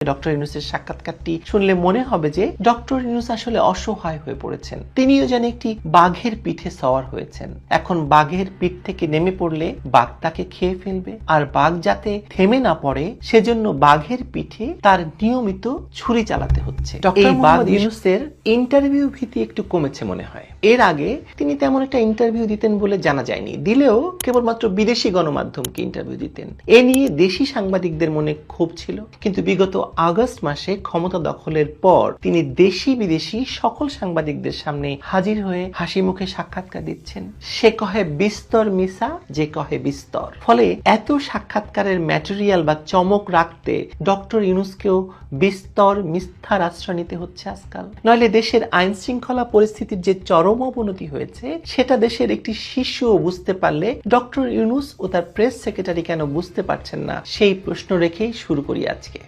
Doctor ইউনূসের সাক্ষাৎকারটি শুনলে মনে হবে যে ডক্টর ইউনূস আসলে অসহায় হয়ে পড়েছেন। তিনিও যেন একটি বাঘের পিঠে সওয়ার হয়েছেন। এখন বাঘের পিঠ থেকে নেমে পড়লে বাঘ তাকে খেয়ে ফেলবে, আর বাঘ যাতে থেমে না পড়ে সেজন্য বাঘের পিঠে তার নিয়মিত ছুরি চালাতে হচ্ছে। এই বাঘ ইউনূসের ইন্টারভিউ ভীতি একটু কমেছে মনে হয়। এর আগে তিনি তেমন একটা ইন্টারভিউ দিতেন বলে জানা যায়নি, দিলেও কেবলমাত্র বিদেশি গণমাধ্যমকে ইন্টারভিউ দিতেন। এ নিয়ে দেশি সাংবাদিকদের মনে ক্ষোভ ছিল, কিন্তু বিগত আগস্ট মাসে ক্ষমতা দখলের পর তিনি দেশি বিদেশি সকল সাংবাদিকদের সামনে হাজির হয়ে হাসি মুখে সাক্ষাৎকার দিচ্ছেন। সে কহে বিস্তর মিশা, যে কহে বিস্তর। ফলে এত সাক্ষাৎকারের ম্যাটেরিয়াল বা চমক রাখতে ডক্টর ইউনূসকেও বিস্তর মিথ্যার আশ্রয় নিতে হচ্ছে আজকাল। নইলে দেশের আইন শৃঙ্খলা পরিস্থিতির যে চরম অবনতি হয়েছে সেটা দেশের একটি শিশুও বুঝতে পারলে ডক্টর ইউনূস ও তার প্রেস সেক্রেটারি কেন বুঝতে পারছেন না, সেই প্রশ্ন রেখেই শুরু করি আজকে।